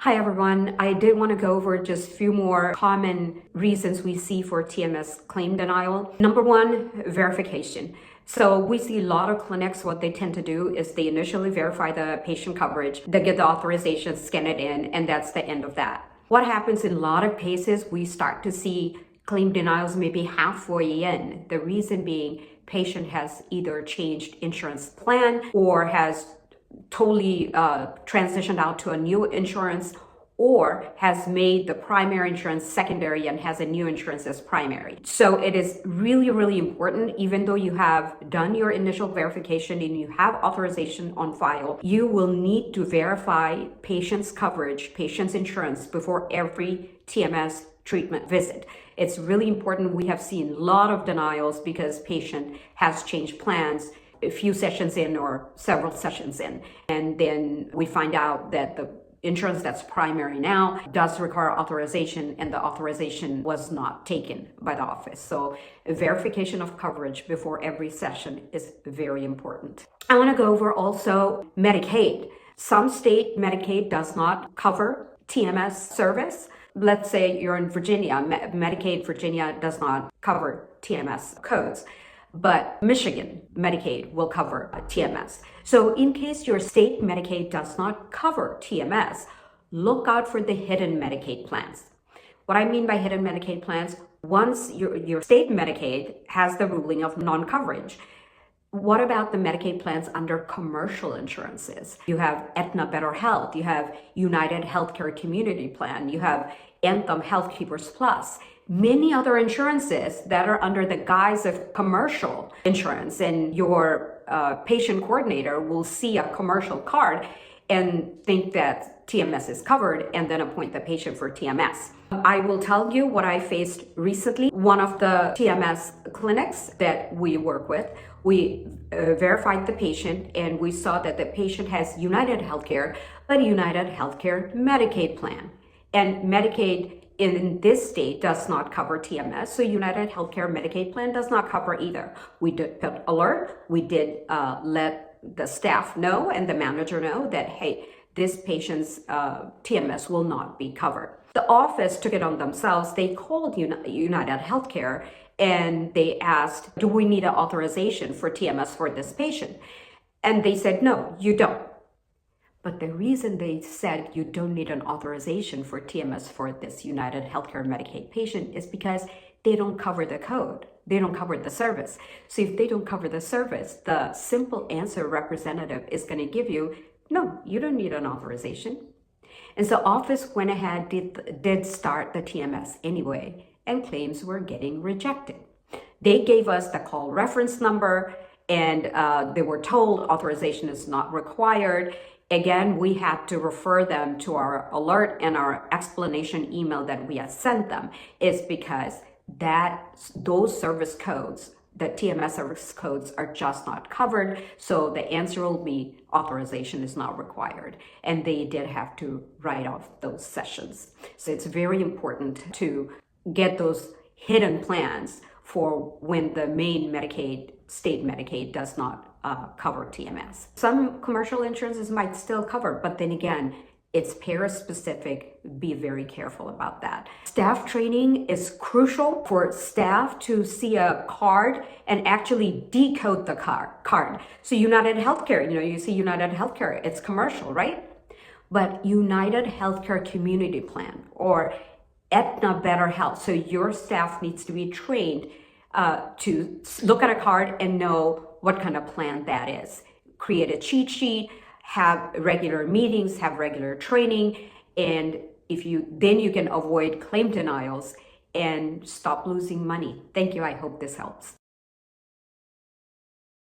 Hi everyone, I did want to go over just a few more common reasons we see for TMS claim denial. Number one, verification. So we see a lot of clinics, what they tend to do is they initially verify the patient coverage, they get the authorization, scan it in, and that's the end of that. What happens in a lot of cases, we start to see claim denials maybe halfway in. The reason being patient has either changed insurance plan or has totally transitioned out to a new insurance, or has made the primary insurance secondary and has a new insurance as primary. So it is really important, even though you have done your initial verification and you have authorization on file, you will need to verify patient's coverage, patient's insurance before every TMS treatment visit. It's really important. We have seen a lot of denials because patient has changed plans a few sessions in or several sessions in, and then we find out that the insurance that's primary now does require authorization, and the authorization was not taken by the office. So verification of coverage before every session is very important. I want to go over also Medicaid. Some state Medicaid does not cover TMS service. Let's say you're in Virginia, Medicaid Virginia does not cover TMS codes, but Michigan Medicaid will cover TMS. So in case your state Medicaid does not cover TMS, look out for the hidden Medicaid plans. What I mean by hidden Medicaid plans, once your state Medicaid has the ruling of non-coverage, what about the Medicaid plans under commercial insurances? You have Aetna Better Health, you have United Healthcare Community Plan, you have Anthem Health Keepers Plus, many other insurances that are under the guise of commercial insurance, and your patient coordinator will see a commercial card and think that TMS is covered and then appoint the patient for TMS. I will tell you what I faced recently. One of the TMS clinics that we work with, we verified the patient and we saw that the patient has United Healthcare, but United Healthcare Medicaid plan. And Medicaid in this state does not cover TMS, so United Healthcare Medicaid plan does not cover either. We did put alert, we did let the staff know and the manager know that, hey, this patient's TMS will not be covered. The office took it on themselves. They called United Healthcare and they asked, do we need an authorization for TMS for this patient? And they said, no, you don't. But the reason they said you don't need an authorization for TMS for this United Healthcare Medicaid patient is because they don't cover the code. They don't cover the service. So if they don't cover the service, the simple answer representative is going to give you, no, you don't need an authorization. And so office went ahead, did start the TMS anyway, and claims were getting rejected. They gave us the call reference number, and they were told authorization is not required. Again, we had to refer them to our alert, and our explanation email that we had sent them is because those service codes, the TMS service codes, are just not covered. So the answer will be authorization is not required. And they did have to write off those sessions. So it's very important to get those hidden plans for when the main Medicaid, state Medicaid, does not cover TMS. Some commercial insurances might still cover, but then again, it's payer specific. Be very careful about that. Staff training is crucial for staff to see a card and actually decode the card. So United Healthcare, you see United Healthcare, it's commercial, right? But United Healthcare Community Plan or Aetna Better Health. So your staff needs to be trained to look at a card and know what kind of plan that is. Create a cheat sheet, have regular meetings, have regular training, and then you can avoid claim denials and stop losing money. Thank you. I hope this helps.